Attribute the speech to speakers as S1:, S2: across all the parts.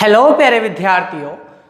S1: Hello प्यारे विद्यार्थियों,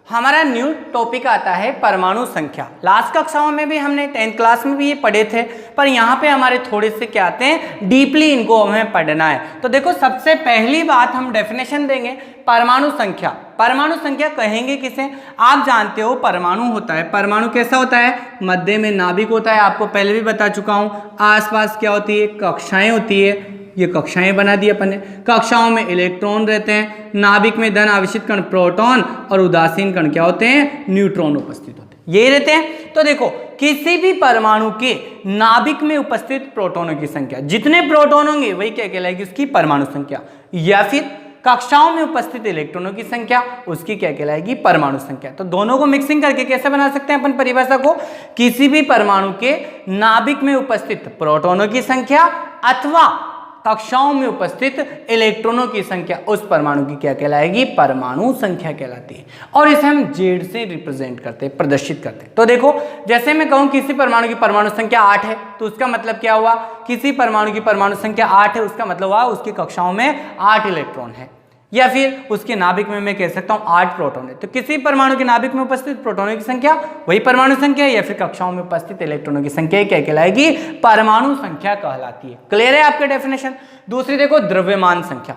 S1: हमारा न्यू टॉपिक आता है परमाणु संख्या। लास्ट कक्षाओं में भी हमने 10th क्लास में भी ये पढ़े थे, पर यहाँ पे हमारे थोड़े से क्या आते हैं, डीपली इनको हमें पढ़ना है। तो देखो, सबसे पहली बात हम डेफिनेशन देंगे परमाणु संख्या। परमाणु संख्या कहेंगे किसे? आप जानते हो परमाणु होता है, परमाणु कैसा होता है? मध्य में नाभिक होता है, आपको पहले भी बता चुका हूँ। आसपास क्या होती है? कक्षाएं होती है, ये कक्षाएं बना दी अपन ने। कक्षाओं में इलेक्ट्रॉन रहते हैं, नाभिक में धन आवेशित कण प्रोटॉन और उदासीन कण क्या होते हैं? न्यूट्रॉन उपस्थित होते हैं, ये रहते हैं। तो देखो, किसी भी परमाणु के नाभिक में उपस्थित प्रोटॉनों की संख्या, जितने प्रोटॉन होंगे वही क्या कहलाएगी? उसकी परमाणु संख्या। या फिर कक्षाओं में उपस्थित इलेक्ट्रॉनों की संख्या, उसकी क्या कहलाएगी? परमाणु संख्या। तो दोनों को मिक्सिंग करके कैसे बना सकते हैं अपन परिभाषा को? किसी भी परमाणु के नाभिक में उपस्थित प्रोटॉनों की संख्या अथवा कक्षाओं में उपस्थित इलेक्ट्रॉनों की संख्या, उस परमाणु की क्या कहलाएगी? परमाणु संख्या कहलाती है। और इसे हम जेड से रिप्रेजेंट करते हैं, प्रदर्शित करते हैं। तो देखो, जैसे मैं कहूं किसी परमाणु की परमाणु संख्या 8 है, तो उसका मतलब क्या हुआ? किसी परमाणु की परमाणु संख्या 8 है, उसका मतलब हुआ उसकी कक्षाओं में 8 इलेक्ट्रॉन है। या फिर उसके नाभिक में मैं कह सकता हूं 8 प्रोटॉन है। तो किसी परमाणु के नाभिक में उपस्थित प्रोटॉनों की संख्या वही परमाणु संख्या है, या फिर कक्षाओं में उपस्थित इलेक्ट्रॉनों की संख्या क्या कहलाएगी? परमाणु संख्या कहलाती है। क्लियर है आपके डेफिनेशन? दूसरी देखो, द्रव्यमान संख्या।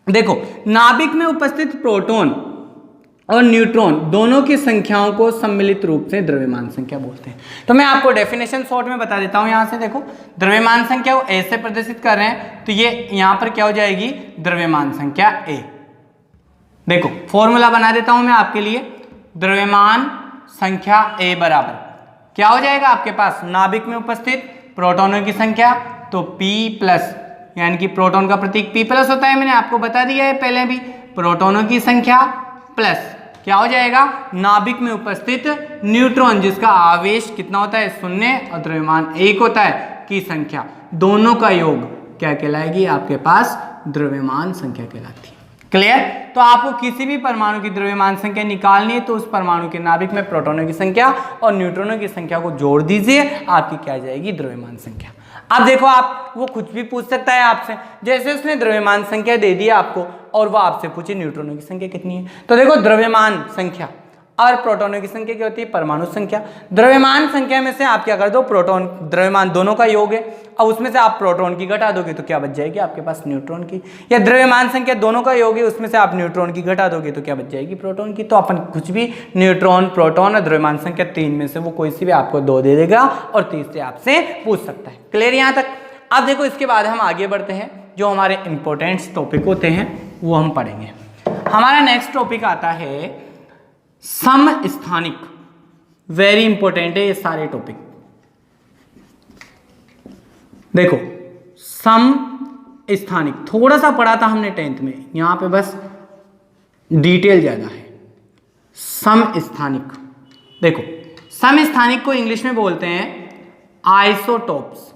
S1: देखो, नाभिक में उपस्थित प्रोटॉन और न्यूट्रॉन दोनों की संख्याओं को सम्मिलित रूप से द्रव्यमान संख्या बोलते हैं। तो मैं आपको डेफिनेशन शॉर्ट में बता देता हूं। यहां से देखो, द्रव्यमान संख्या को ऐसे प्रदर्शित कर रहे हैं, तो ये यहां पर क्या हो जाएगी? द्रव्यमान संख्या ए। देखो, फॉर्मूला बना देता हूं मैं आपके लिए। द्रव्यमान संख्या ए बराबर क्या हो जाएगा आपके पास? नाभिक में उपस्थित प्रोटॉनों की संख्या, तो P प्लस, यानी कि प्रोटॉन का प्रतीक P प्लस होता है, मैंने आपको बता दिया है पहले भी। प्रोटॉनों की संख्या प्लस क्या हो जाएगा? नाभिक में उपस्थित न्यूट्रॉन, जिसका आवेश कितना होता है? 0 और द्रव्यमान 1 होता है, की संख्या, दोनों का योग क्या कहलाएगी? आपके पास द्रव्यमान संख्या कहलाती है। क्लियर? तो आपको किसी भी परमाणु की द्रव्यमान संख्या निकालनी है, तो उस परमाणु के नाभिक में प्रोटॉनों की संख्या और न्यूट्रॉनों की संख्या को जोड़ दीजिए, आपकी क्या जाएगी? द्रव्यमान संख्या। अब देखो, आप वो कुछ भी पूछ सकता है आपसे, जैसे उसने द्रव्यमान संख्या दे दी आपको और वो आपसे पूछे न्यूट्रॉनों की संख्या कितनी है। तो देखो, द्रव्यमान संख्या और प्रोटॉनों की संख्या क्या होती है? परमाणु संख्या। द्रव्यमान संख्या में से आप क्या कर दो? प्रोटॉन द्रव्यमान दोनों का योग है, अब उसमें से आप प्रोटॉन की घटा दोगे तो क्या बच जाएगी आपके पास? न्यूट्रॉन की। या द्रव्यमान संख्या दोनों का योग है, उसमें से आप न्यूट्रॉन की घटा दोगे तो क्या बच जाएगी? प्रोटॉन की। तो अपन कुछ भी न्यूट्रॉन, प्रोटॉन और द्रव्यमान संख्या 3 में से वो कोई सी भी आपको 2 दे देगा और 30 से आपसे पूछ सकता है। क्लियर यहाँ तक? अब देखो, इसके बाद हम आगे बढ़ते हैं, जो हमारे इंपॉर्टेंट टॉपिक होते हैं वो हम पढ़ेंगे। हमारा नेक्स्ट टॉपिक आता है समस्थानिक। वेरी इंपॉर्टेंट है ये सारे टॉपिक। देखो, समस्थानिक थोड़ा सा पढ़ा था हमने 10th में, यहां पे बस डिटेल ज्यादा है। समस्थानिक, देखो, समस्थानिक को इंग्लिश में बोलते हैं आइसोटोप्स।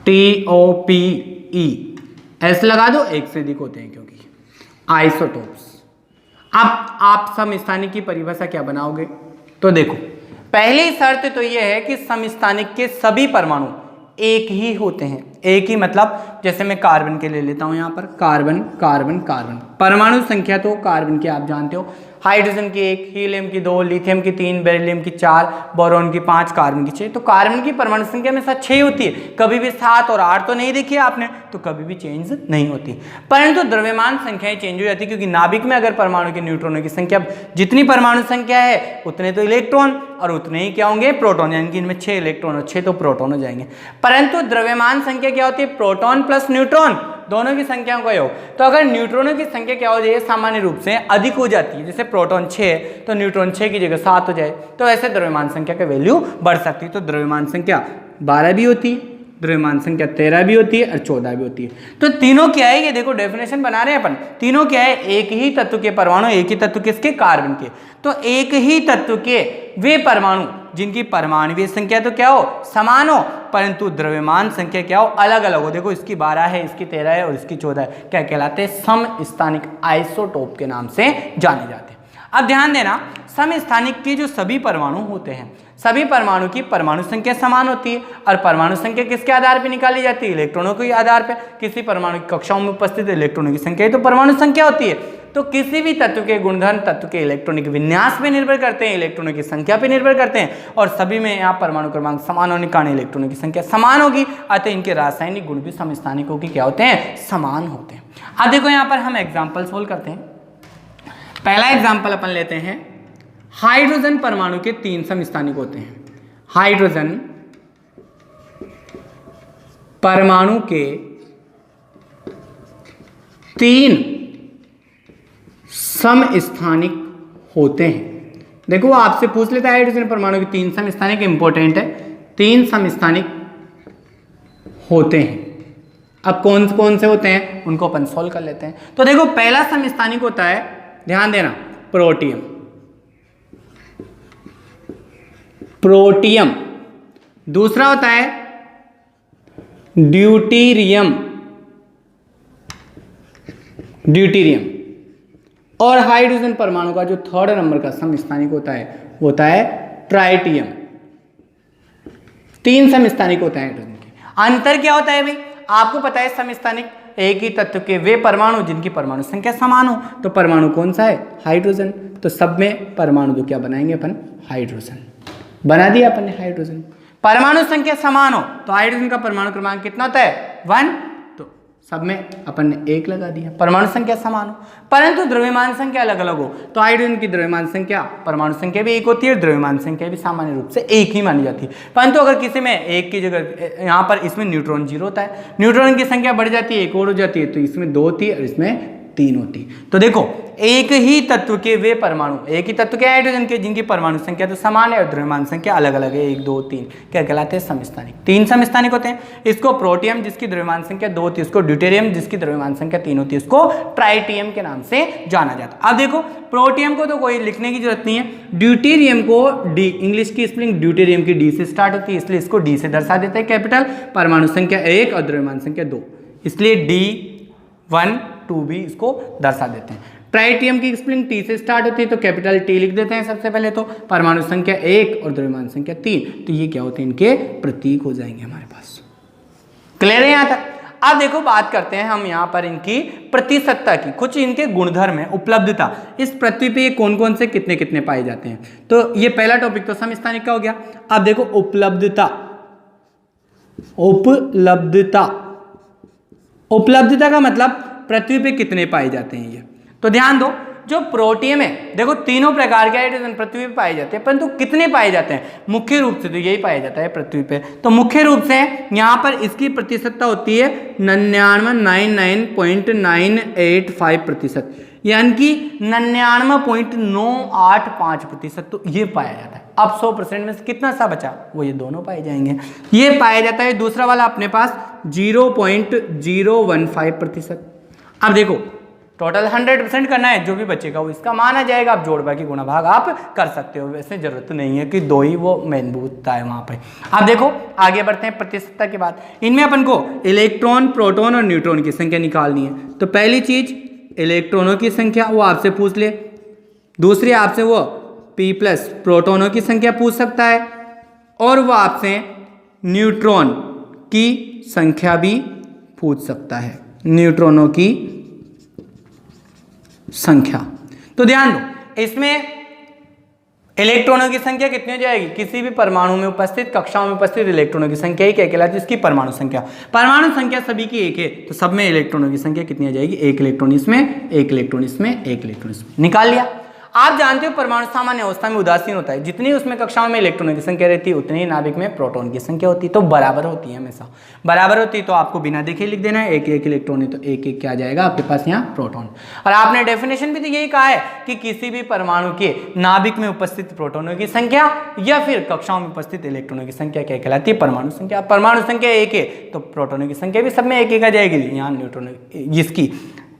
S1: TOPE ऐसे लगा दो, एक से अधिक होते हैं क्योंकि आइसोटोप्स। अब आप समस्थानिक की परिभाषा क्या बनाओगे? तो देखो, पहली शर्त तो यह है कि समस्थानिक के सभी परमाणु एक ही होते हैं। एक ही मतलब, जैसे मैं कार्बन के ले लेता हूं, यहां पर कार्बन कार्बन कार्बन, परमाणु संख्या तो कार्बन की आप जानते हो, हाइड्रोजन की 1, हीलियम की 2, लिथियम की 3, बेरिलियम की 4, बोरॉन की 5, कार्बन की 6। तो कार्बन की परमाणु संख्या में 6 होती है, कभी भी 7 और 8 तो नहीं देखी आपने, तो कभी भी चेंज नहीं होती। परंतु द्रव्यमान संख्याएं चेंज हो जाती है, क्योंकि नाभिक में अगर परमाणु के न्यूट्रॉनों की संख्या, जितनी परमाणु संख्या है उतने तो इलेक्ट्रॉन और उतने ही क्या होंगे? प्रोटॉन, यानी कि इनमें 6 इलेक्ट्रॉन और 6 तो प्रोटॉन हो जाएंगे। परंतु द्रव्यमान संख्या क्या होती है? प्रोटॉन प्लस न्यूट्रॉन दोनों की संख्याओं का योग। तो अगर न्यूट्रॉनों की संख्या क्या हो जाए? सामान्य रूप से अधिक हो जाती है, जैसे प्रोटॉन 6 तो न्यूट्रॉन 6 की जगह 7 हो जाए, तो ऐसे द्रव्यमान संख्या का वैल्यू बढ़ सकती है। तो द्रव्यमान संख्या 12 भी होती है, द्रव्यमान संख्या 13 भी होती है और 14 भी होती है। तो तीनों क्या है? ये देखो, डेफिनेशन बना रहे हैं अपन। तीनों क्या है? एक ही तत्व के परमाणु, एक ही तत्व किसके? कार्बन के। तो एक ही तत्व के वे परमाणु जिनकी परमाणुवीय संख्या तो क्या हो? समान हो, परंतु द्रव्यमान संख्या क्या हो? अलग अलग हो। देखो, इसकी 12 है, इसकी 13 है और इसकी 14 है, क्या कहलाते हैं? समस्थानिक, आइसोटोप के नाम से जाने जाते हैं। अब ध्यान देना, समस्थानिक के जो सभी परमाणु होते हैं, सभी परमाणु की परमाणु संख्या समान होती है और परमाणु संख्या किसके आधार पर निकाली जाती है? इलेक्ट्रॉनों के आधार पर। किसी परमाणु की कक्षाओं में उपस्थित इलेक्ट्रॉनों की संख्या तो परमाणु संख्या होती है। तो किसी भी तत्व के गुणधर्म तत्व के इलेक्ट्रॉनिक विन्यास पे निर्भर करते हैं, इलेक्ट्रॉनों की संख्या पे निर्भर करते हैं, और सभी में यहाँ परमाणु क्रमांक समान होने के कारण इलेक्ट्रॉनों की संख्या समान होगी, अतः इनके रासायनिक गुण भी समस्थानिकों के क्या होते हैं? समान होते हैं। अब देखो यहाँ पर हम एग्जाम्पल सोल्व करते हैं। पहला एग्जाम्पल अपन लेते हैं, हाइड्रोजन परमाणु के 3 समस्थानिक होते हैं। हाइड्रोजन परमाणु के 3 समस्थानिक होते हैं। देखो आपसे पूछ लेता है हाइड्रोजन परमाणु के 3 समस्थानिक, इंपॉर्टेंट है, 3 समस्थानिक होते हैं। अब कौन कौन से होते हैं उनको अपन सोल्व कर लेते हैं। तो देखो पहला समस्थानिक होता है, ध्यान देना, प्रोटियम। प्रोटियम। दूसरा होता है ड्यूटीरियम। ड्यूटीरियम। और हाइड्रोजन परमाणु का जो 3rd नंबर का समस्थानिक होता है वो होता है ट्राइटियम। 3 समस्थानिक होते हैं हाइड्रोजन के। अंतर क्या होता है भाई? आपको पता है समस्थानिक एक ही तत्व के वे परमाणु जिनकी परमाणु संख्या समान हो। तो परमाणु कौन सा है? हाइड्रोजन। तो सब में परमाणु तो क्या बनाएंगे अपन? हाइड्रोजन। बना दिया अपन ने हाइड्रोजन। परमाणु संख्या समान हो तो हाइड्रोजन का परमाणु क्रमांक कितना होता है? 1। तो सब में अपन ने 1 लगा दिया। परमाणु संख्या समान हो परंतु द्रव्यमान संख्या अलग अलग हो तो हाइड्रोजन की द्रव्यमान संख्या, परमाणु संख्या भी 1 होती है, द्रव्यमान संख्या भी सामान्य रूप से 1 ही मानी जाती है। परंतु अगर किसी में 1 की जगह, यहाँ पर इसमें न्यूट्रॉन 0 होता है, न्यूट्रॉन की संख्या बढ़ जाती है, 1 और हो जाती है, तो इसमें 2 होती है और इसमें 3 होती है। तो देखो एक ही तत्व के वे परमाणु, एक ही तत्व के हाइड्रोजन के जिनकी परमाणु संख्या तो समान है और द्रव्यमान संख्या अलग अलग है, 1 2 3, क्या कहलाते हैं? समस्थानिक। 3 समस्थानिक होते हैं। इसको प्रोटियम जिसकी द्रव्यमान संख्या 2 होती है, उसको ड्यूटेरियम जिसकी द्रव्यमान संख्या 3 होती है, उसको ट्राइटियम के नाम से जाना जाता है। अब देखो प्रोटियम को तो कोई लिखने की जरूरत नहीं है, ड्यूटेरियम को डी, इंग्लिश की स्पेलिंग ड्यूटेरियम की डी से स्टार्ट होती है, इसलिए इसको डी से दर्शा देते हैं कैपिटल, परमाणु संख्या 1 और द्रव्यमान संख्या 2, इसलिए D1 2 भी इसको दर्शा देते हैं। ट्राइटियम की स्पेलिंग टी से स्टार्ट होती है तो कैपिटल टी लिख देते हैं सबसे पहले, तो परमाणु संख्या 1 और द्रव्यमान संख्या 3, तो ये क्या होते हैं? इनके प्रतीक हो जाएंगे हमारे पास। क्लियर है यहाँ तक? अब देखो बात करते हैं हम यहाँ पर इनकी प्रतिशतता की, कुछ इनके गुणधर्म है, उपलब्धता, इस पृथ्वी पे कौन कौन से कितने कितने पाए जाते हैं। तो ये पहला टॉपिक तो समस्थानिक का हो गया। अब देखो उपलब्धता। उपलब्धता, उपलब्धता का मतलब पृथ्वी पे कितने पाए जाते हैं ये। तो ध्यान दो, जो प्रोटियम है, देखो तीनों प्रकार के हाइड्रोजन पृथ्वी पे पाए जाते हैं, परंतु कितने पाए जाते हैं? मुख्य रूप से तो यही पाया जाता है पृथ्वी पे। तो मुख्य रूप से यहाँ पर इसकी प्रतिशतता होती है 99.9885%, यानी कि 99.985%, तो ये पाया जाता है। अब 100% में से कितना सा बचा? वो ये दोनों पाए जाएंगे, ये पाया जाता है। दूसरा वाला अपने पास 0.015%। अब देखो टोटल 100% करना है, जो भी बचेगा वो इसका मान आ जाएगा। आप जोड़ बाकी गुणा भाग आप कर सकते हो, वैसे जरूरत नहीं है कि 2 ही वो मेन भूतता है वहाँ पे। अब देखो आगे बढ़ते हैं प्रतिशतता के बाद। इनमें अपन को इलेक्ट्रॉन, प्रोटॉन और न्यूट्रॉन की संख्या निकालनी है। तो पहली चीज इलेक्ट्रॉनों की संख्या, वो आपसे पूछ ले। दूसरी आपसे वो P+ प्रोटॉनों की संख्या पूछ सकता है, और वो आपसे न्यूट्रॉन की संख्या भी पूछ सकता है, न्यूट्रॉनों की संख्या। तो ध्यान दो, इसमें इलेक्ट्रॉनों की संख्या कितनी हो जाएगी? किसी भी परमाणु में उपस्थित, कक्षाओं में उपस्थित इलेक्ट्रॉनों की संख्या ही क्या कहलाती है? इसकी परमाणु संख्या। परमाणु संख्या सभी की 1 है, तो सब में इलेक्ट्रॉनों की संख्या कितनी आ जाएगी? 1 इलेक्ट्रॉन इसमें, 1 इलेक्ट्रॉन इसमें, 1 इलेक्ट्रॉन इसमें। निकाल लिया। आप जानते हो परमाणु सामान्य अवस्था में उदासीन होता है, जितनी उसमें कक्षाओं में इलेक्ट्रॉनों की संख्या रहती है उतनी ही नाभिक में प्रोटॉन की संख्या होती है, तो बराबर होती है, हमेशा बराबर होती है। तो आपको बिना देखे लिख देना है, 1 1 इलेक्ट्रॉन है तो 1 1 क्या आ जाएगा आपके पास यहाँ? प्रोटॉन। और आपने डेफिनेशन भी तो यही कहा है कि किसी भी परमाणु के नाभिक में उपस्थित प्रोटॉनों की संख्या या फिर कक्षाओं में उपस्थित इलेक्ट्रॉनों की संख्या क्या कहलाती है? परमाणु संख्या। परमाणु संख्या 1 है तो प्रोटॉनों की संख्या भी सब में 1 1 आ जाएगी। यहाँ न्यूट्रॉन, इसकी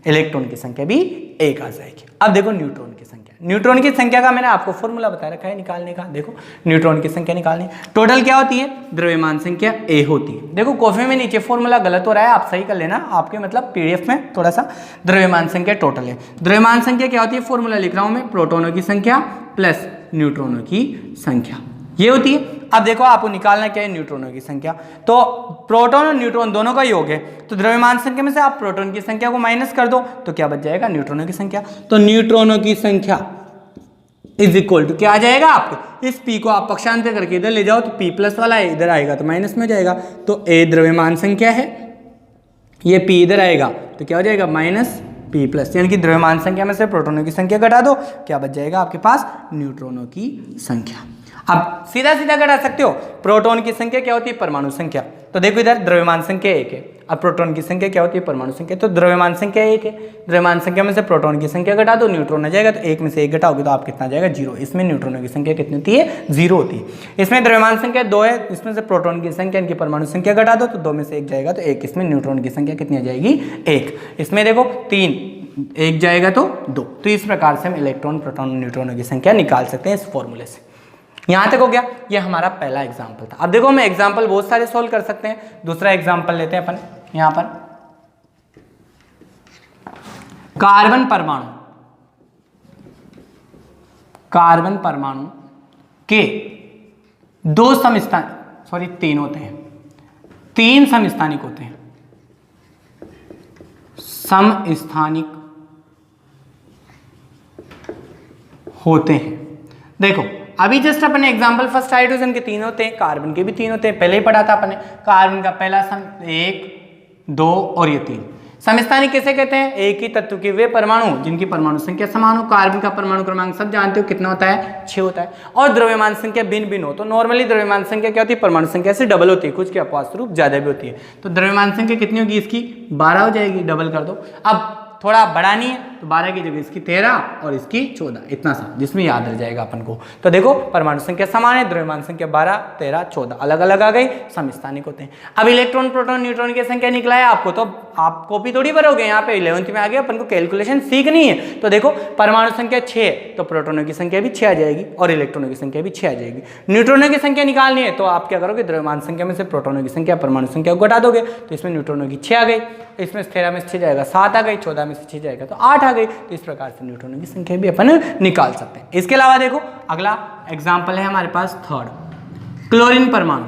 S1: इलेक्ट्रॉन की संख्या भी 1 आ जाएगी। अब देखो न्यूट्रॉन की संख्या। न्यूट्रॉन की संख्या का मैंने आपको फॉर्मूला बता रखा है निकालने का। देखो न्यूट्रॉन की संख्या निकालनी, टोटल क्या होती है, द्रव्यमान संख्या A होती है। देखो कॉफी में नीचे फॉर्मूला गलत हो रहा है, आप सही कर लेना, आपके मतलब PDF में थोड़ा सा द्रव्यमान संख्या टोटल है। द्रव्यमान संख्या क्या होती है, फॉर्मूला लिख रहा हूं मैं, प्रोटोनों की संख्या प्लस न्यूट्रॉनों की संख्या, ये होती है। अब देखो आपको निकालना क्या है, न्यूट्रॉनों की संख्या। तो प्रोटॉन और न्यूट्रॉन दोनों का योग है, तो द्रव्यमान संख्या में से आप प्रोटॉन की संख्या को माइनस कर दो तो क्या बच जाएगा, न्यूट्रॉनों की संख्या। तो न्यूट्रॉनों की संख्या इज इक्वल टू क्या आ जाएगा, आपको इस P को आप पक्षांतर करके इधर ले जाओ तो P प्लस वाला है, इधर आएगा तो माइनस में जाएगा। तो A द्रव्यमान संख्या है, ये P इधर आएगा तो क्या हो जाएगा, माइनस P प्लस, यानी कि द्रव्यमान संख्या में से प्रोटोनों की संख्या घटा दो, क्या बच जाएगा आपके पास, न्यूट्रॉनों की संख्या। अब सीधा सीधा घटा सकते हो, प्रोटॉन की संख्या क्या होती है, परमाणु संख्या। तो देखो इधर द्रव्यमान संख्या 1 है, अब प्रोटॉन की संख्या क्या होती है, परमाणु संख्या। तो द्रव्यमान संख्या 1 है, द्रव्यमान संख्या में से प्रोटॉन की संख्या घटा दो, न्यूट्रॉन आ जाएगा, तो 1 में से 1 घटाओगे तो आप कितना जाएगा, 0। इसमें न्यूट्रॉनों की संख्या कितनी होती है, 0 होती है। इसमें द्रव्यमान संख्या 2 है, इसमें से प्रोटॉन की संख्या, इनकी परमाणु संख्या घटा दो तो 2 में से 1 जाएगा तो 1, इसमें न्यूट्रॉन की संख्या कितनी आ जाएगी, 1। इसमें देखो 3, 1 जाएगा तो 2। तो इस प्रकार से हम इलेक्ट्रॉन, प्रोटॉन, न्यूट्रॉनों की संख्या निकाल सकते हैं इस फॉर्मूले से। यहां तक हो गया, ये हमारा पहला एग्जाम्पल था। अब देखो हम एग्जाम्पल बहुत सारे सोल्व कर सकते हैं। दूसरा एग्जाम्पल लेते हैं अपन, यहां पर कार्बन परमाणु के 2 समस्थान, सॉरी 3 होते हैं, 3 समस्थानिक होते हैं, समस्थानिक होते हैं। देखो अभी जस्ट अपने एग्जांपल फर्स्ट हाइड्रोजन के 3 होते हैं, कार्बन के भी 3 होते हैं, पहले ही पढ़ा था अपने। कार्बन का पहला सम 1, 2 और ये 3 समस्थानिक किसे कहते हैं, एक ही तत्व के वे परमाणु जिनकी परमाणु संख्या समान हो। कार्बन का परमाणु क्रमांक सब जानते हो कितना होता है, 6 होता है, और द्रव्यमान संख्या भिन्न भिन्न हो। तो नॉर्मली द्रव्यमान संख्या क्या होती है, परमाणु संख्या से डबल होती है, कुछ के अपवाद रूप ज्यादा भी होती है। तो द्रव्यमान संख्या कितनी होगी, इसकी 12 हो जाएगी, डबल कर दो। अब थोड़ा बढ़ानी है तो 12 की जगह इसकी 13 और इसकी 14, इतना सा, जिसमें याद रह जाएगा अपन को। तो देखो परमाणु संख्या समान है, द्रव्यमान संख्या 12, 13, 14 अलग अलग आ गई, समस्थानिक होते हैं। अब इलेक्ट्रॉन, प्रोटॉन, न्यूट्रॉन की संख्या निकला है आपको, तो आप कॉपी थोड़ी भरोगे, यहाँ पे 11th में आ गया, अपन को कैलकुलेशन सीखनी है। तो देखो परमाणु संख्या 6 तो प्रोटोनों की संख्या भी 6 आ जाएगी और इलेक्ट्रॉनों की संख्या भी 6 आ जाएगी। न्यूट्रॉनों की संख्या निकालनी है तो आप क्या करोगे, द्रव्यमान संख्या में से प्रोटोनों की संख्या, परमाणु संख्या को घटा दोगे, तो इसमें न्यूट्रॉनों की 6 आ गई, इसमें 13 में से 6 जाएगा 7 आ गई, 14 में से 6 जाएगा तो 8 आ गई। तो इस प्रकार से न्यूट्रॉनों की संख्या भी अपन निकाल सकते हैं। इसके अलावा देखो अगला एग्जाम्पल है हमारे पास थर्ड, क्लोरीन परमाणु।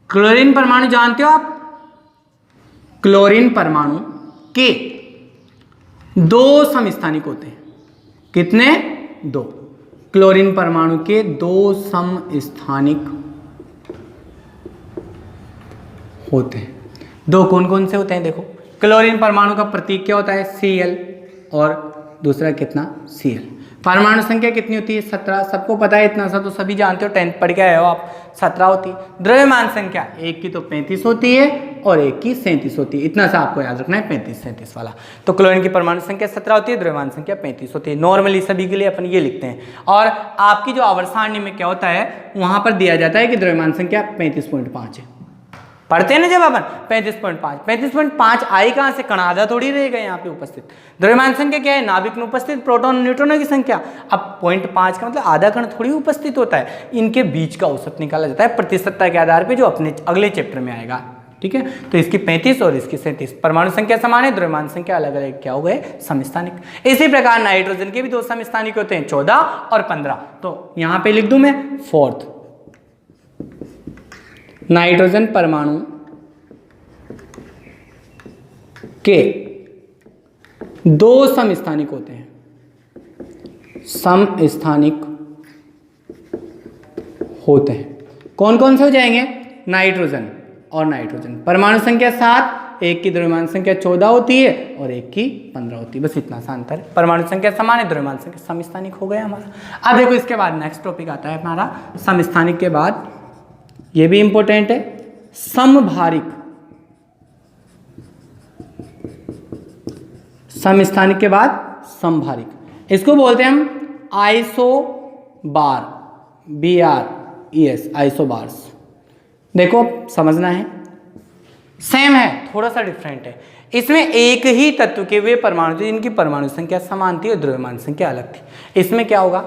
S1: क्लोरीन परमाणु जानते हो आप, क्लोरीन परमाणु के 2 समस्थानिक होते हैं, कितने, 2। क्लोरीन परमाणु के 2 समस्थानिक होते हैं। 2 कौन कौन से होते हैं, देखो क्लोरीन परमाणु का प्रतीक क्या होता है, Cl, और दूसरा कितना, Cl। परमाणु संख्या कितनी होती है, 17, सबको पता है इतना सा, तो सभी जानते हो, 10th पढ़ के आए हो आप, 17 होती है। द्रव्यमान संख्या एक की तो 35 होती है और एक की 37 होती है, इतना सा आपको याद रखना है, 35-37 वाला। तो क्लोरीन की परमाणु संख्या 17 होती है, द्रव्यमान संख्या 35 होती है। नॉर्मली सभी के लिए अपन ये लिखते हैं। और आपकी जो आवर्त सारणी में क्या होता है, वहां पर दिया जाता है कि द्रव्यमान संख्या 35.5 है, पढ़ते हैं ना जब अपन 35.5 आई कहां से, कण आधा थोड़ी रहेगा यहाँ पे उपस्थित। द्रव्यमान संख्या क्या है, नाभिक में उपस्थित प्रोटॉन न्यूट्रॉनों की संख्या। अब 0.5 का मतलब आधा कण थोड़ी उपस्थित होता है, इनके बीच का औसत निकाला जाता है प्रतिशतता के आधार पे, जो अपने अगले चैप्टर में आएगा, ठीक है। तो इसकी 35 और इसकी 37, परमाणु संख्या समान है, द्रव्यमान संख्या अलग अलग क्या हो गए, समस्थानिक। इसी प्रकार नाइट्रोजन के भी 2 समस्थानिक होते हैं, 14 और 15। तो यहाँ पे लिख दूं मैं फोर्थ, नाइट्रोजन परमाणु के 2 समस्थानिक होते हैं, समस्थानिक होते हैं। कौन कौन से हो जाएंगे, नाइट्रोजन और नाइट्रोजन। परमाणु संख्या 7, एक की द्रव्यमान संख्या 14 होती है और एक की 15 होती है, बस इतना सा अंतर है। परमाणु संख्या समान है, द्रव्यमान संख्या समस्थानिक हो गया हमारा। अब देखो इसके बाद नेक्स्ट टॉपिक आता है हमारा समस्थानिक के बाद, ये भी इंपॉर्टेंट है, समभारिक। समस्थानिक के बाद समभारिक, इसको बोलते हैं हम आइसोबार, BRES, आइसोबार्स। देखो समझना है, सेम है, थोड़ा सा डिफरेंट है। इसमें एक ही तत्व के वे परमाणु थे जिनकी परमाणु संख्या समान थी और द्रव्यमान संख्या अलग थी। इसमें क्या होगा,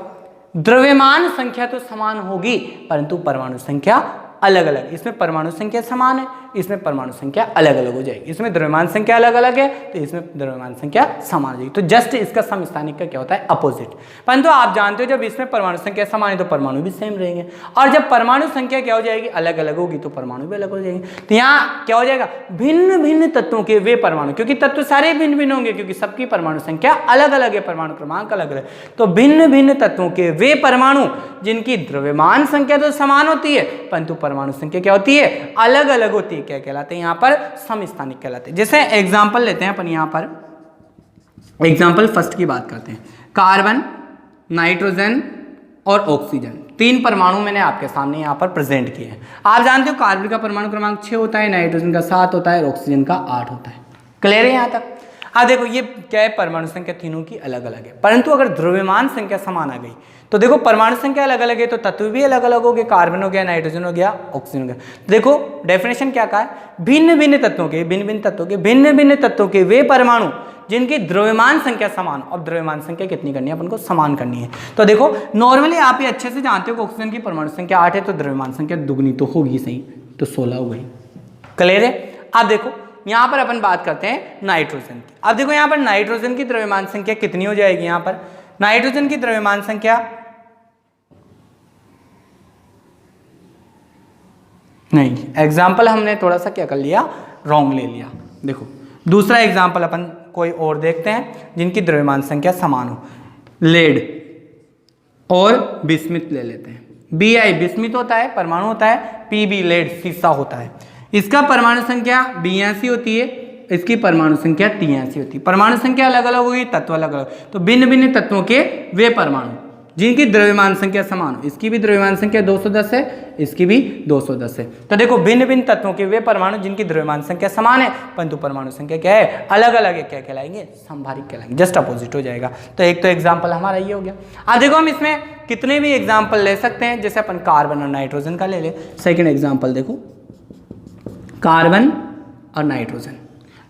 S1: द्रव्यमान संख्या तो समान होगी परंतु परमाणु संख्या अलग अलग। इसमें परमाणु संख्या समान है, इसमें परमाणु संख्या अलग अलग हो जाएगी। इसमें द्रव्यमान संख्या अलग अलग है तो इसमें द्रव्यमान संख्या समान हो जाएगी। तो जस्ट इसका समस्थानिक का क्या होता है, अपोजिट। परंतु आप जानते हो जब इसमें परमाणु संख्या समान है तो परमाणु भी सेम रहेंगे, और जब परमाणु संख्या क्या हो जाएगी, अलग अलग होगी तो परमाणु भी अलग हो जाएंगे। तो यहाँ क्या हो जाएगा, भिन्न भिन्न तत्वों के वे परमाणु, क्योंकि तत्व सारे भिन्न भिन्न होंगे क्योंकि सबकी परमाणु संख्या अलग अलग है, परमाणु क्रमांक अलग अलग। तो भिन्न भिन्न तत्वों के वे परमाणु जिनकी द्रव्यमान संख्या तो समान होती है परंतु परमाणु संख्या क्या होती है, अलग अलग होती है, क्या कहलाते हैं यहाँ पर, समस्थानिक कहलाते हैं। जैसे एग्जांपल लेते हैं अपन, यहाँ पर एग्जांपल फर्स्ट की बात करते हैं। कार्बन, नाइट्रोजन और ऑक्सीजन, तीन परमाणु मैंने आपके सामने यहाँ पर प्रेजेंट किए हैं। आप जानते हो कार्बन का परमाणु क्रमांक 6 होता है, नाइट्रोजन का 7 होता है और ऑक्सीजन का 8 होता है। क्लियर है यहाँ तक? अब देखो ये क्या है, परमाणु संख्या तीनों की अलग अलग है, परंतु अगर द्रव्यमान संख्या समान आ गई तो देखो परमाणु संख्या अलग अलग है तो तत्व भी अलग अलग हो गए, कार्बन हो गया, नाइट्रोजन हो गया, ऑक्सीजन हो गया। देखो डेफिनेशन क्या कहा है, भिन्न भिन्न तत्वों के भिन्न भिन्न तत्वों के वे परमाणु जिनकी द्रव्यमान संख्या समान। अब द्रव्यमान संख्या कितनी करनी है अपन को, समान करनी है। तो देखो नॉर्मली आप ये अच्छे से जानते हो कि ऑक्सीजन की परमाणु संख्या 8 है तो द्रव्यमान संख्या दुगनी तो होगी सही, तो 16 हो गई। क्लियर है? अब देखो यहाँ पर अपन बात करते हैं नाइट्रोजन की। अब देखो यहाँ पर नाइट्रोजन की द्रव्यमान संख्या कितनी हो जाएगी, यहाँ पर नाइट्रोजन की द्रव्यमान संख्या नहीं, एग्जाम्पल हमने थोड़ा सा क्या कर लिया, रॉन्ग ले लिया। देखो दूसरा एग्जाम्पल अपन कोई और देखते हैं जिनकी द्रव्यमान संख्या समान हो। लेड और बिस्मिथ ले लेते हैं। Bi बिस्मिथ होता है, परमाणु होता है, Pb लेड शीशा होता है। इसका परमाणु संख्या 82 होती है, इसकी परमाणु संख्या 83 होती है। परमाणु संख्या अलग अलग होगी, तत्व अलग अलग, तो भिन्न भिन्न तत्वों के वे परमाणु जिनकी द्रव्यमान संख्या समान हो। इसकी भी द्रव्यमान संख्या 210 है, इसकी भी 210 है। तो देखो भिन्न भिन्न तत्वों के वे परमाणु जिनकी द्रव्यमान संख्या समान है परंतु परमाणु संख्या क्या है, अलग अलग है, क्या कहलाएंगे, समभारिक कहलाएंगे। जस्ट अपोजिट हो जाएगा। तो एक तो एग्जाम्पल हमारा ये हो गया। अब देखो हम इसमें कितने भी एग्जाम्पल ले सकते हैं, जैसे अपन कार्बन और नाइट्रोजन का ले ले। सेकेंड एग्जाम्पल देखो, कार्बन और नाइट्रोजन।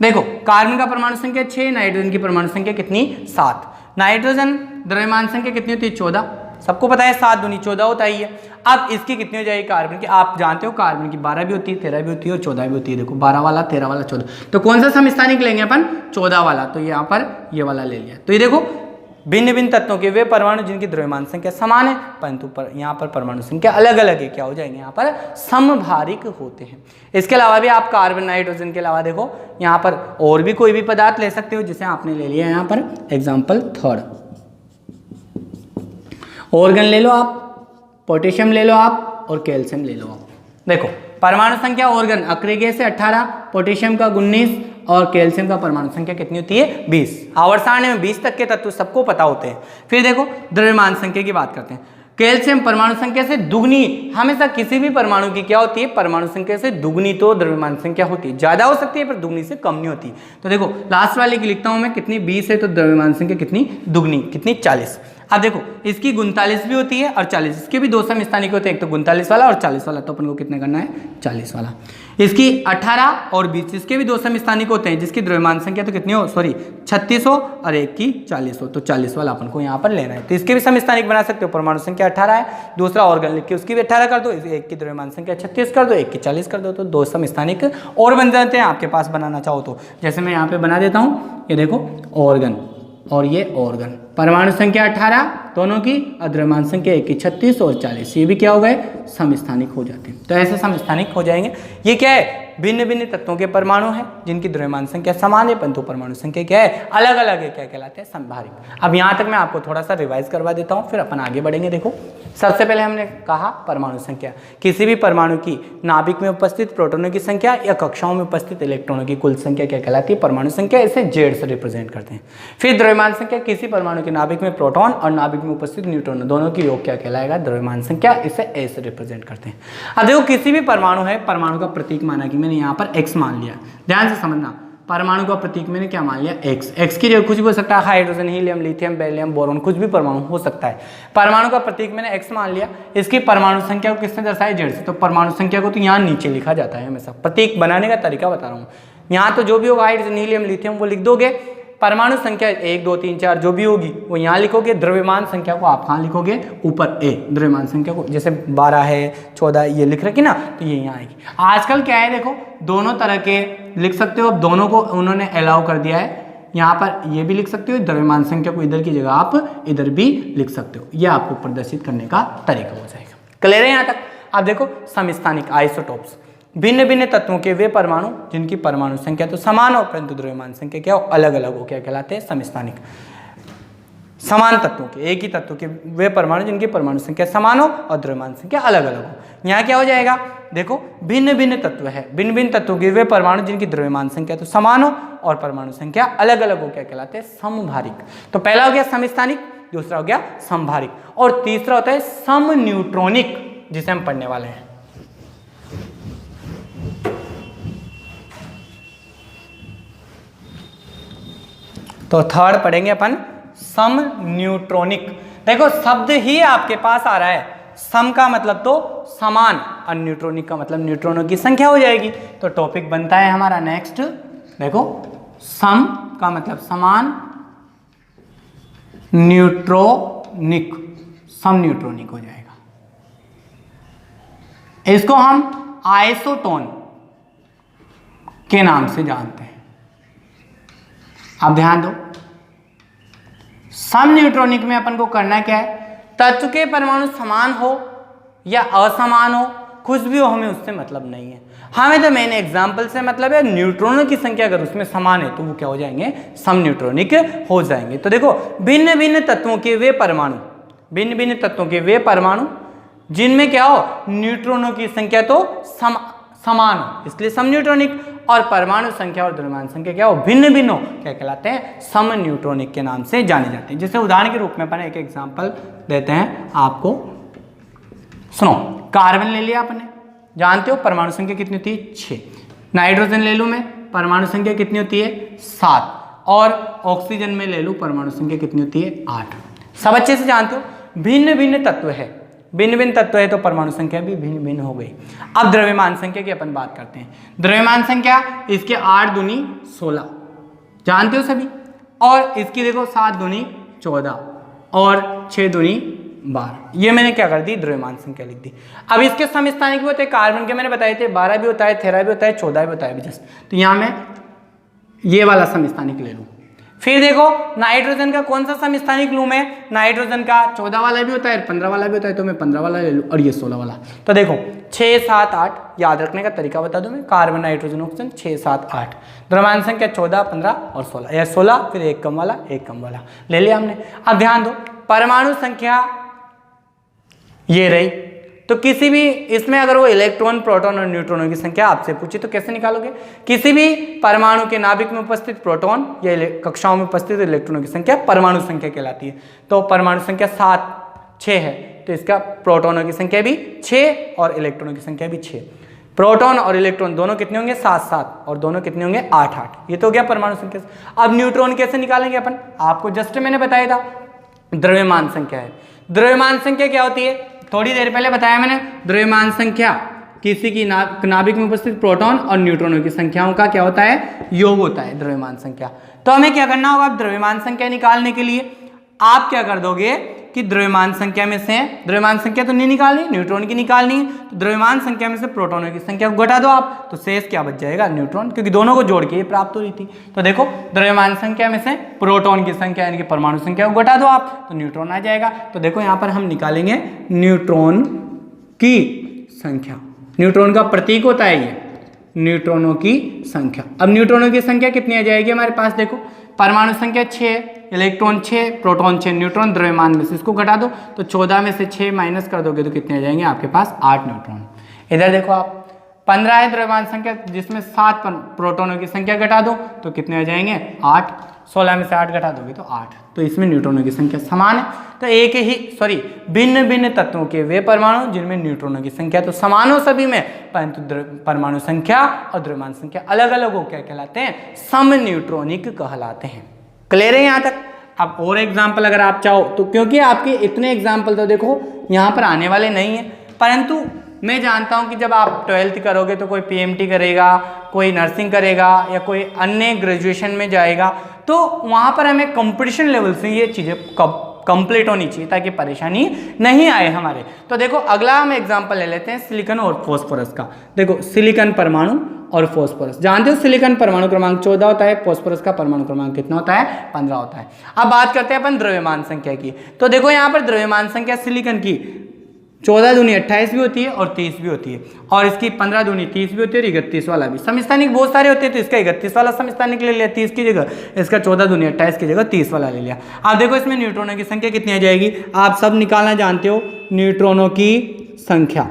S1: देखो कार्बन का परमाणु संख्या 6, नाइट्रोजन की परमाणु संख्या कितनी, 7। नाइट्रोजन द्रव्यमान संख्या कितनी होती है, 14। सबको पता है 7 दूनी 14 होता ही है। अब इसकी कितनी हो जाएगी कार्बन की, आप जानते हो कार्बन की 12 भी होती है, 13 भी होती है और 14 भी होती है। देखो 12 वाला, 13 वाला, 14, तो कौन सा समस्थानिक लेंगे अपन, 14 वाला। तो यहाँ पर ये वाला ले लिया। तो ये देखो भिन्न भिन्न तत्वों के वे परमाणु जिनकी द्रव्यमान संख्या समान है परंतु यहाँ पर परमाणु संख्या अलग अलग है, क्या हो जाएंगे, यहाँ पर समभारिक होते हैं। इसके अलावा भी आप कार्बन नाइट्रोजन के अलावा देखो यहाँ पर और भी कोई भी पदार्थ ले सकते हो, जैसे आपने ले लिया यहाँ पर एग्जाम्पल थर्ड, ऑर्गन ले लो आप, पोटेशियम ले लो आप और कैल्शियम ले लो आप। देखो परमाणु संख्या ऑर्गन अक्रिय से 18, पोटेशियम का 19 और कैल्शियम का परमाणु संख्या कितनी होती है, 20। आवर्त सारणी में 20 तक के तत्व सबको पता होते हैं। फिर देखो द्रव्यमान संख्या की बात करते हैं। कैल्शियम परमाणु संख्या से दुगनी, हमेशा किसी भी परमाणु की क्या होती है, परमाणु संख्या से दुगनी तो द्रव्यमान संख्या होती है। ज्यादा हो सकती है पर दुगनी से कम नहीं होती। तो देखो लास्ट वाले की लिखता हूं मैं, कितनी 20 है तो द्रव्यमान संख्या कितनी दुगनी, कितनी 40। अब देखो इसकी 39 भी होती है और 40, इसके भी दो समस्थानिक होते हैं, एक तो 39 वाला और 40 वाला। तो अपन को कितने करना है, 40 वाला। इसकी 18 और 20, इसके भी दो समस्थानिक होते हैं जिसकी द्रव्यमान संख्या तो कितनी हो, सॉरी 36 हो और एक की 40 हो, तो 40 वाला अपन को यहाँ पर लेना है। तो इसके भी समस्थानिक बना सकते हो। परमाणु संख्या 18 है, दूसरा ऑर्गन लिख के उसकी भी 18 कर दो, एक की द्रव्यमान संख्या 36 कर दो, एक की 40 कर दो, तो दो समस्थानिक और बन जाते हैं आपके पास बनाना चाहो तो। जैसे मैं यहाँ पे बना देता हूँ, ये देखो ऑर्गन और ये ऑर्गन, परमाणु संख्या 18 दोनों की, द्रव्यमान संख्या एक की 36 और 40, ये भी क्या हो गए, समस्थानिक हो जाते हैं। तो ऐसे समस्थानिक हो जाएंगे। ये क्या है, भिन्न भिन्न तत्वों के परमाणु हैं जिनकी द्रव्यमान संख्या समान है परंतु परमाणु संख्या क्या है, अलग अलग है, क्या कहलाते हैं, समभारिक। अब यहाँ तक मैं आपको थोड़ा सा रिवाइज करवा देता हूँ, फिर अपन आगे बढ़ेंगे। देखो सबसे पहले हमने कहा परमाणु संख्या, किसी भी परमाणु की नाभिक में उपस्थित प्रोटॉनों की संख्या या कक्षाओं में उपस्थित इलेक्ट्रॉनों की कुल संख्या क्या कहलाती है, परमाणु संख्या। इसे जेड से रिप्रेजेंट करते हैं। फिर द्रव्यमान संख्या, किसी परमाणु के नाभिक में प्रोटॉन और नाभिक में उपस्थित न्यूट्रॉन दोनों की योग क्या कहलाएगा, द्रव्यमान संख्या। इसे ए से रिप्रेजेंट करते हैं। अब देखो किसी भी परमाणु है, परमाणु का प्रतीक माना कि मैंने यहाँ पर एक्स मान लिया। ध्यान से समझना, परमाणु का प्रतीक मैंने क्या मान लिया एक्स। एक्स की जगह कुछ भी हो सकता है, hydrogen, helium, lithium, beryllium, boron, कुछ भी परमाणु हो सकता है। परमाणु का प्रतीक मैंने एक्स मान लिया। इसकी परमाणु संख्या को किसने दर्शाया, जेड से। तो परमाणु संख्या को तो यहाँ नीचे लिखा जाता है हमेशा, प्रतीक बनाने का तरीका बता रहा हूँ। यहाँ तो जो भी होगा हाइड्रोजन, हीलियम, लिथियम वो लिख दोगे। परमाणु संख्या 1 2 3 4 जो भी होगी वो यहाँ लिखोगे। द्रव्यमान संख्या को आप कहाँ लिखोगे, ऊपर ए। द्रव्यमान संख्या को जैसे 12 है, 14 ये लिख रखी ना, तो ये यहाँ आएगी। आजकल क्या है देखो, दोनों तरह के लिख सकते हो, दोनों को उन्होंने अलाउ कर दिया है। यहाँ पर ये भी लिख सकते हो, द्रव्यमान संख्या को इधर की जगह आप इधर भी लिख सकते हो। ये आपको प्रदर्शित करने का तरीका हो जाएगा। क्लियर है यहाँ तक। अब देखो समस्थानिक आइसोटोप्स, भिन्न भिन्न तत्वों के वे परमाणु जिनकी परमाणु संख्या तो समान हो परंतु द्रव्यमान संख्या क्या हो, अलग अलग हो, क्या कहलाते हैं, समस्थानिक। समान तत्वों के, एक ही तत्व के वे परमाणु जिनकी परमाणु संख्या समान हो और द्रव्यमान संख्या अलग अलग हो। यहाँ क्या हो जाएगा, देखो भिन्न भिन्न तत्व है, भिन्न भिन्न तत्वों के वे परमाणु जिनकी द्रव्यमान संख्या तो समान हो और परमाणु संख्या अलग अलग हो, क्या कहलाते हैं, समभारिक। तो पहला हो गया समस्थानिक, दूसरा हो गया समभारिक और तीसरा होता है समन्यूट्रॉनिक, जिसे हम पढ़ने वाले हैं। तो थर्ड पढ़ेंगे अपन समन्यूट्रॉनिक। देखो शब्द ही आपके पास आ रहा है, सम का मतलब तो समान और न्यूट्रॉनिक का मतलब न्यूट्रॉनों की संख्या हो जाएगी। तो टॉपिक बनता है हमारा नेक्स्ट, देखो सम का मतलब समान, न्यूट्रॉनिक, सम न्यूट्रॉनिक हो जाएगा। इसको हम आइसोटोन के नाम से जानते हैं। अब ध्यान दो, सम न्यूट्रॉनिक में अपन को करना क्या है, तत्व के परमाणु समान हो या असमान हो, कुछ भी हो, हमें उससे मतलब नहीं है। हमें तो मेन एग्जाम्पल से मतलब है न्यूट्रॉनों की संख्या अगर उसमें समान है तो वो क्या हो जाएंगे, सम न्यूट्रॉनिक हो जाएंगे। तो देखो भिन्न भिन्न तत्वों के वे परमाणु, भिन्न भिन्न तत्वों के वे परमाणु जिनमें क्या हो, न्यूट्रॉनों की संख्या तो समान हो, इसलिए सम न्यूट्रॉनिक, और परमाणु संख्या और द्रव्यमान संख्या क्या हो, भिन्न भिन्न हो, क्या कहलाते हैं, सम न्यूट्रॉनिक के नाम से जाने जाते हैं। जैसे उदाहरण के रूप में अपन एक एग्जांपल देते हैं आपको, सुनो। कार्बन ले लिया आपने, जानते हो परमाणु संख्या कितनी होती है, 6। नाइट्रोजन ले लूँ मैं, परमाणु संख्या कितनी होती है, 7। और ऑक्सीजन में ले लूँ, परमाणु संख्या कितनी होती है, 8। सब अच्छे से जानते हो। भिन्न भिन्न तत्व है, भिन्न भिन्न तत्व है तो परमाणु संख्या भी भिन्न भिन्न हो गई। अब द्रव्यमान संख्या की अपन बात करते हैं। द्रव्यमान संख्या इसके 8 दूनी 16, जानते हो सभी, और इसकी देखो 7 दूनी 14 और 6 दूनी 12। ये मैंने क्या कर दी, द्रव्यमान संख्या लिख दी। अब इसके समस्थानिक भी होते हैं, कार्बन के मैंने बताए थे 12 भी होता है, 13 भी होता है, 14 भी होता है जस्ट। तो यहाँ मैं ये वाला समस्थानिक ले लूँ। फिर देखो नाइट्रोजन का कौन सा समस्थानिक लूँ मैं, नाइट्रोजन का 14 वाला भी होता है, 15 वाला भी होता है, तो मैं 15 वाला ले लूँ और ये 16 वाला। तो देखो 6 7 8 याद रखने का तरीका बता दूं मैं, कार्बन नाइट्रोजन ऑक्सीजन 6 7 8, द्रव्यमान संख्या 14 15 और 16, या 16 फिर एक कम वाला एक कम वाला ले लिया हमने। अब ध्यान दो, परमाणु संख्या ये रही, तो किसी भी इसमें अगर वो इलेक्ट्रॉन, प्रोटॉन और न्यूट्रॉनों की संख्या आपसे पूछे तो कैसे निकालोगे, किसी भी परमाणु के नाभिक में उपस्थित प्रोटॉन या कक्षाओं में उपस्थित इलेक्ट्रॉनों की संख्या परमाणु संख्या कहलाती है। तो परमाणु संख्या 6 है, तो इसका प्रोटॉनों की संख्या भी 6 और इलेक्ट्रॉनों की संख्या भी 6। प्रोटॉन और इलेक्ट्रॉन दोनों कितने होंगे, 7 7, और दोनों कितने होंगे, 8 8। ये तो हो गया परमाणु संख्या। अब न्यूट्रॉन कैसे निकालेंगे अपन, आपको जस्ट मैंने बताया था, द्रव्यमान संख्या है। द्रव्यमान संख्या क्या होती है, थोड़ी देर पहले बताया मैंने, द्रव्यमान संख्या किसी की नाभिक में उपस्थित प्रोटॉन और न्यूट्रॉनों की संख्याओं का क्या होता है, योग होता है द्रव्यमान संख्या। तो हमें क्या करना होगा, द्रव्यमान संख्या निकालने के लिए आप क्या कर दोगे कि द्रव्यमान संख्या में से, द्रव्यमान संख्या तो नहीं निकालनी, न्यूट्रॉन की निकालनी है, तो द्रव्यमान संख्या में से प्रोटॉनों की संख्या को घटा दो आप, तो शेष क्या बच जाएगा, न्यूट्रॉन, क्योंकि दोनों को जोड़ के ये प्राप्त हो रही थी। तो देखो द्रव्यमान संख्या में से प्रोटॉन की संख्या यानी कि परमाणु संख्या को घटा दो आप, तो न्यूट्रॉन आ जाएगा। तो देखो यहाँ पर हम निकालेंगे न्यूट्रॉन की संख्या, न्यूट्रॉन का प्रतीक होता है ये, न्यूट्रॉनों की संख्या। अब न्यूट्रॉनों की संख्या कितनी आ जाएगी हमारे पास, देखो परमाणु संख्या 6, इलेक्ट्रॉन 6, प्रोटॉन 6, न्यूट्रॉन द्रव्यमान में से इसको घटा दो, तो 14 में से 6 माइनस कर दोगे तो कितने आ जाएंगे आपके पास, 8 न्यूट्रॉन। इधर देखो आप, 15 है द्रव्यमान संख्या, जिसमें 7 प्रोटॉनों की संख्या घटा दो तो कितने हो जाएंगे 8। 16 में से 8 घटा दोगे तो 8। तो इसमें न्यूट्रॉनों की संख्या समान है। तो भिन्न भिन्न तत्वों के वे परमाणु जिनमें न्यूट्रॉनों की संख्या तो समान हो सभी में, परंतु परमाणु संख्या और द्रव्यमान संख्या अलग अलग हो क्या कहलाते हैं, सम न्यूट्रॉनिक कहलाते हैं। क्लियर है यहाँ तक। अब और एग्जाम्पल अगर आप चाहो तो, क्योंकि आपके इतने एग्जाम्पल तो देखो यहाँ पर आने वाले नहीं है, परंतु मैं जानता हूँ कि जब आप 12th करोगे तो कोई PMT करेगा, कोई नर्सिंग करेगा या कोई अन्य ग्रेजुएशन में जाएगा, तो वहाँ पर हमें कंपटीशन लेवल से ये चीज़ें कंप्लीट होनी चाहिए ताकि परेशानी नहीं आए हमारे। तो देखो अगला हम एग्जांपल ले लेते हैं सिलिकॉन और फॉस्फोरस का। देखो सिलिकॉन परमाणु और फॉस्फोरस, जानते हो सिलिकॉन परमाणु क्रमांक 14 होता है, फॉस्फोरस का परमाणु क्रमांक कितना होता है 15 होता है। अब बात करते हैं अपन द्रव्यमान संख्या की। तो देखो यहाँ पर द्रव्यमान संख्या सिलिकॉन की 14 दूनी 28 भी होती है और 30 भी होती है, और इसकी 15 दूनी 30 भी होती है और 31 वाला भी। समस्थानिक बहुत सारे होते हैं तो इसका 31 वाला समस्थानिक ले लिया 30 की जगह, इसका 14 दूनी 28 की जगह 30 वाला ले लिया। आप देखो इसमें न्यूट्रॉनों की संख्या कितनी आ जाएगी, आप सब निकालना जानते हो। न्यूट्रॉनों की संख्या,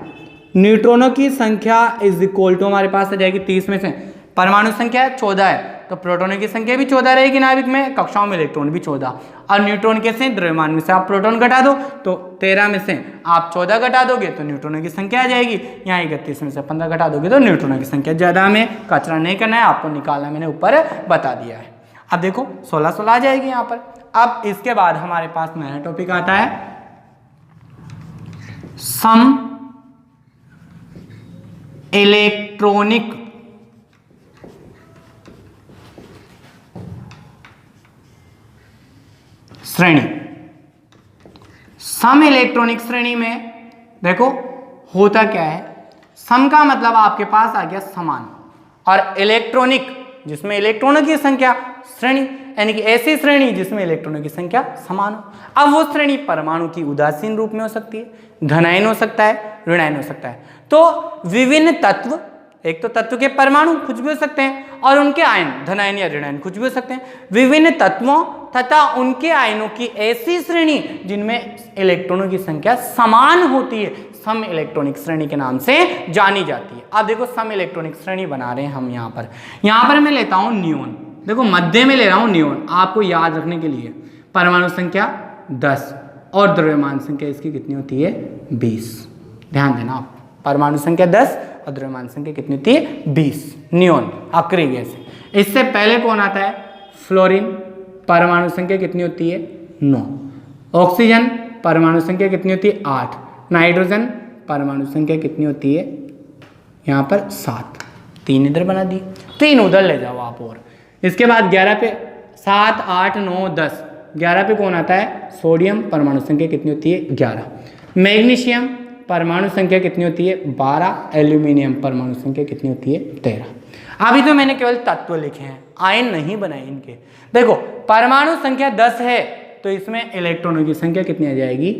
S1: न्यूट्रॉनों की संख्या इज इक्वल टू हमारे पास आ जाएगी 30 में से परमाणु संख्या 14 है तो प्रोटॉनों की संख्या भी 14 रहेगी नाभिक में, कक्षाओं में इलेक्ट्रॉन भी 14, और न्यूट्रॉन कैसे, द्रव्यमान में से आप प्रोटॉन घटा दो तो 13 में से आप 14 घटा दोगे तो न्यूट्रॉनों की संख्या आ जाएगी। यहाँ 31 में से 15 घटा दोगे तो न्यूट्रॉनों की संख्या। ज़्यादा में कचरा नहीं करना है, आपको निकालना मैंने ऊपर बता दिया है। अब देखो 16 आ जाएगी यहाँ पर। अब इसके बाद हमारे पास नया टॉपिक आता है सम इलेक्ट्रॉनिक श्रेणी। सम इलेक्ट्रॉनिक श्रेणी में देखो होता क्या है, सम का मतलब आपके पास आ गया समान, और इलेक्ट्रॉनिक जिसमें इलेक्ट्रॉनों की संख्या श्रेणी, यानी कि ऐसी श्रेणी जिसमें इलेक्ट्रॉनों की संख्या समान हो। अब वो श्रेणी परमाणु की उदासीन रूप में हो सकती है, धनायन हो सकता है, ऋणायन हो सकता है। तो विभिन्न तत्व, एक तो तत्व के परमाणु कुछ भी हो सकते हैं और उनके आयन धनायन या ऋणायन कुछ भी हो सकते हैं। विभिन्न तत्वों तथा उनके आयनों की ऐसी श्रेणी जिनमें इलेक्ट्रॉनों की संख्या समान होती है सम इलेक्ट्रॉनिक श्रेणी के नाम से जानी जाती है। अब देखो सम इलेक्ट्रॉनिक श्रेणी बना रहे हैं हम यहाँ पर मैं लेता हूँ नियोन। देखो मध्य में ले रहा हूँ नियोन, आपको याद रखने के लिए। परमाणु संख्या 10 और द्रव्यमान संख्या इसकी कितनी होती है 20। ध्यान देना आप, परमाणु संख्या 10 और द्रव्यमान संख्या कितनी होती है 20। नियोन अक्रिय गैस है। इससे पहले कौन आता है फ्लोरीन, परमाणु संख्या कितनी होती है 9। ऑक्सीजन परमाणु संख्या कितनी होती है 8। नाइट्रोजन परमाणु संख्या कितनी होती है यहाँ पर 7। 3 इधर बना दी, 3 उधर ले जाओ आप। और इसके बाद 11 पे 7 8 9 10, 11 पे कौन आता है सोडियम, परमाणु संख्या कितनी होती है 11। मैग्नीशियम परमाणु संख्या कितनी होती है 12। एल्यूमिनियम परमाणु संख्या कितनी होती है 13। अभी तो मैंने केवल तत्व लिखे हैं, आयन नहीं बनाए इनके। देखो परमाणु संख्या 10 है तो इसमें इलेक्ट्रॉनों की संख्या कितनी आ जाएगी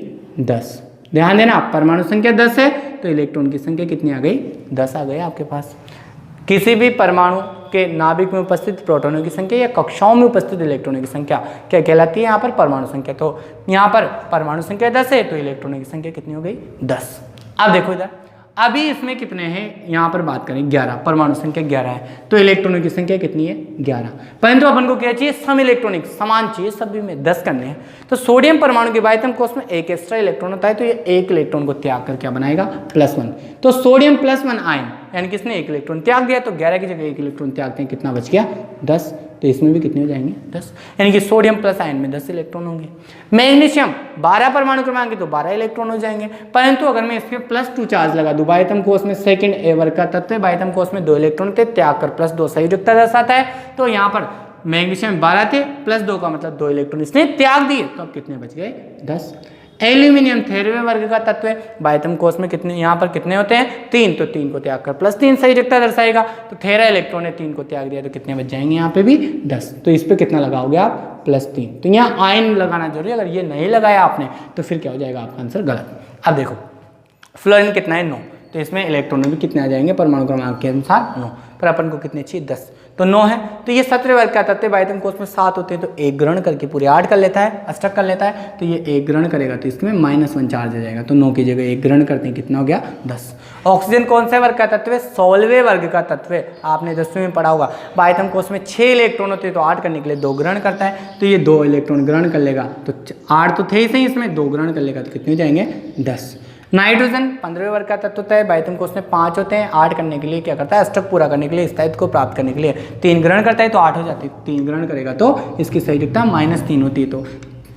S1: 10। ध्यान देना, परमाणु संख्या 10 है तो इलेक्ट्रॉन की संख्या कितनी आ गई 10 आ गई आपके पास। किसी भी परमाणु के नाभिक में उपस्थित प्रोटॉनों की संख्या या कक्षाओं में उपस्थित इलेक्ट्रॉनों की संख्या क्या कहलाती है यहाँ पर परमाणु संख्या। तो यहाँ पर परमाणु संख्या 10 है तो इलेक्ट्रॉनों की संख्या कितनी हो गई 10। अब देखो इधर, अभी इसमें कितने हैं यहाँ पर बात करें 11, परमाणु संख्या 11 है तो इलेक्ट्रॉनों की संख्या कितनी है 11। परंतु अपन को क्या चाहिए सम इलेक्ट्रॉनिक, समान चाहिए, सभी में 10 करने हैं। तो सोडियम परमाणु के बाह्यतम कोश में एक एक्स्ट्रा इलेक्ट्रॉन होता है तो ये एक इलेक्ट्रॉन को त्याग कर क्या बनाएगा +1। तो सोडियम +1 आयन, यानी कि इसने एक इलेक्ट्रॉन त्याग दिया तो 11 की जगह एक इलेक्ट्रॉन त्यागते हैं, कितना बच गया 10। तो इसमें भी कितने हो जाएंगे 10, यानी कि सोडियम प्लस आयन में 10 इलेक्ट्रॉन होंगे। मैग्नीशियम 12 परमाणु क्रमांक है तो 12 इलेक्ट्रॉन हो जाएंगे। परंतु अगर मैं इसके +2 चार्ज लगा दूं, बाह्यतम कोश में सेकंड ए वर्ग का तत्व है, बाह्यतम कोश में 2 इलेक्ट्रॉन थे, त्याग कर +2 संयोजकता दर्शाता है। तो यहाँ पर मैग्नीशियम 12 थे, +2 का मतलब 2 इलेक्ट्रॉन इसने त्याग दिए, तो अब कितने बच गए 10। एल्यूमिनियम 13वें वर्ग का तत्व है, बाह्यतम कोश में कितने यहाँ पर कितने होते हैं 3, तो 3 को त्याग कर +3 संयोजकता दर्शाएगा। तो 13 इलेक्ट्रॉन है, 3 को त्याग दिया तो कितने बच जाएंगे यहाँ पे भी 10। तो इस पे कितना लगाओगे आप +3। तो यहाँ आयन लगाना जरूरी है, अगर ये नहीं लगाया आपने तो फिर क्या हो जाएगा आपका आंसर गलत। अब देखो फ्लोरीन कितना है 9, तो इसमें इलेक्ट्रॉन भी कितने आ जाएंगे परमाणु क्रमांक के अनुसार 9, पर अपन को कितने चाहिए 10। तो 9 है। तो ये 17 वर्ग का तत्व बाह्यतम कोष में 7 होते हैं, तो 1 ग्रहण करके पूरे 8 कर लेता है, अष्टक कर लेता है। तो ये 1 ग्रहण करेगा तो इसमें -1 चार्ज आ जाएगा, तो 9 की जगह 1 ग्रहण करते हैं, कितना हो गया 10। ऑक्सीजन कौन से वर्ग का तत्व है? 16वें वर्ग का तत्व है। आपने 10वीं में पढ़ा होगा, बाह्यतम कोष में 6 इलेक्ट्रॉन होते हैं, तो 8 करने के लिए 2 ग्रहण करता है, तो ये 2 इलेक्ट्रॉन ग्रहण कर लेगा, तो 8 तो थे ही सही, इसमें 2 ग्रहण कर लेगा तो कितने हो जाएंगे 10। नाइट्रोजन 15वें वर्ग का तत्व होता है, बाह्यतम कोष में 5 होते हैं, 8 करने के लिए क्या करता है? अष्टक पूरा करने के लिए, स्थायित्व को प्राप्त करने के लिए 3 ग्रहण करता है, तो 8 हो जाती है। 3 ग्रहण करेगा तो इसकी सही दिखता -3 होती है, तो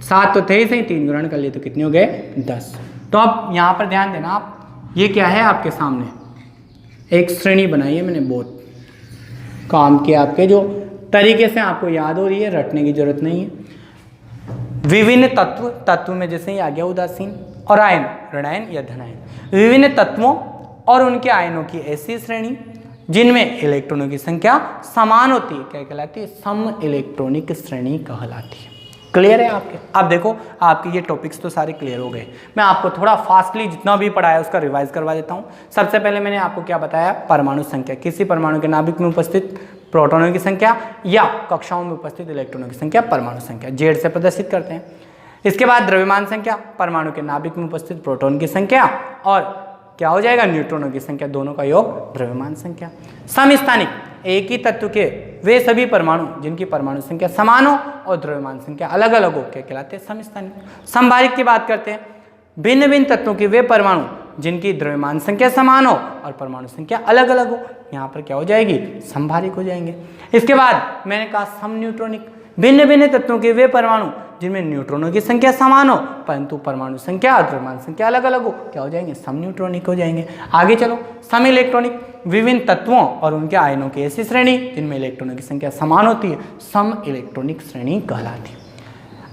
S1: 7 तो थे ही सही, 3 ग्रहण कर लिए तो कितने हो गए 10। तो अब यहाँ पर ध्यान देना आप, ये क्या है आपके सामने एक श्रेणी बनाई है मैंने, बहुत काम के आपके जो तरीके से आपको याद हो रही है, रटने की जरूरत नहीं है। विभिन्न तत्व में जैसे ही आ गया उदासीन और आयन, ऋणायन या धनायन, विभिन्न तत्वों और उनके आयनों की ऐसी श्रेणी जिनमें इलेक्ट्रॉनों की संख्या समान होती है, क्या कहलाती है? सम इलेक्ट्रॉनिक श्रेणी कहलाती है। क्लियर है आपके? अब देखो आपके ये टॉपिक्स तो सारे क्लियर हो गए। मैं आपको थोड़ा फास्टली जितना भी पढ़ाया उसका रिवाइज करवा देता हूँ। सबसे पहले मैंने आपको क्या बताया? परमाणु संख्या, किसी परमाणु के नाभिक में उपस्थित प्रोटॉनों की संख्या या कक्षाओं में उपस्थित इलेक्ट्रॉनों की संख्या, परमाणु संख्या जेड से प्रदर्शित करते हैं। इसके बाद द्रव्यमान संख्या, परमाणु के नाभिक में उपस्थित प्रोटॉन की संख्या और क्या हो जाएगा? न्यूट्रॉनों की संख्या, दोनों का योग द्रव्यमान संख्या। समस्थानिक, एक ही तत्व के वे सभी परमाणु जिनकी परमाणु संख्या समान हो और द्रव्यमान संख्या अलग अलग हो, क्या कहलाते हैं? समस्थानिक। समभारिक की बात करते हैं, भिन्न भिन्न तत्वों के वे परमाणु जिनकी द्रव्यमान संख्या समान हो और परमाणु संख्या अलग अलग हो, यहाँ पर क्या हो जाएगी? समभारिक हो जाएंगे। इसके बाद मैंने कहा सम न्यूट्रॉनिक, भिन्न भिन्न तत्वों के वे परमाणु जिनमें न्यूट्रॉनों की संख्या समान हो परंतु परमाणु संख्या और द्रव्यमान संख्या अलग अलग हो, क्या हो जाएंगे? सम न्यूट्रॉनिक हो जाएंगे। आगे चलो, सम इलेक्ट्रॉनिक, विभिन्न तत्वों और उनके आयनों की ऐसी श्रेणी जिनमें इलेक्ट्रॉनों की संख्या समान होती है, सम इलेक्ट्रॉनिक श्रेणी कहलाती है।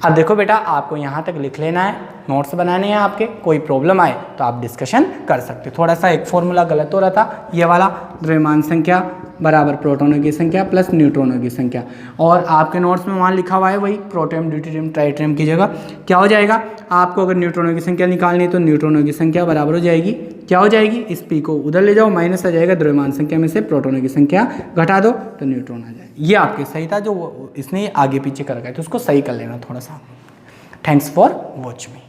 S1: अब देखो बेटा, आपको यहाँ तक लिख लेना है, नोट्स बनाने हैं आपके, कोई प्रॉब्लम आए तो आप डिस्कशन कर सकते हो। थोड़ा सा एक फॉर्मूला गलत हो रहा था, ये वाला, द्रव्यमान संख्या बराबर प्रोटॉनों की संख्या प्लस न्यूट्रॉनों की संख्या, और आपके नोट्स में वहाँ लिखा हुआ है वही प्रोटियम ड्यूटेरियम ट्राइटेरियम की जगह क्या हो जाएगा? आपको अगर न्यूट्रॉनों की संख्या निकालनी है तो न्यूट्रॉनों की संख्या बराबर हो जाएगी, क्या हो जाएगी? इस पी को उधर ले जाओ, माइनस आ जाएगा, द्रव्यमान संख्या में से प्रोटॉनों की संख्या घटा दो तो न्यूट्रॉन आ जाएगा। ये आपके सही था, जो इसने आगे पीछे कर रखा है तो उसको सही कर लेना थोड़ा सा। Thanks for watch me.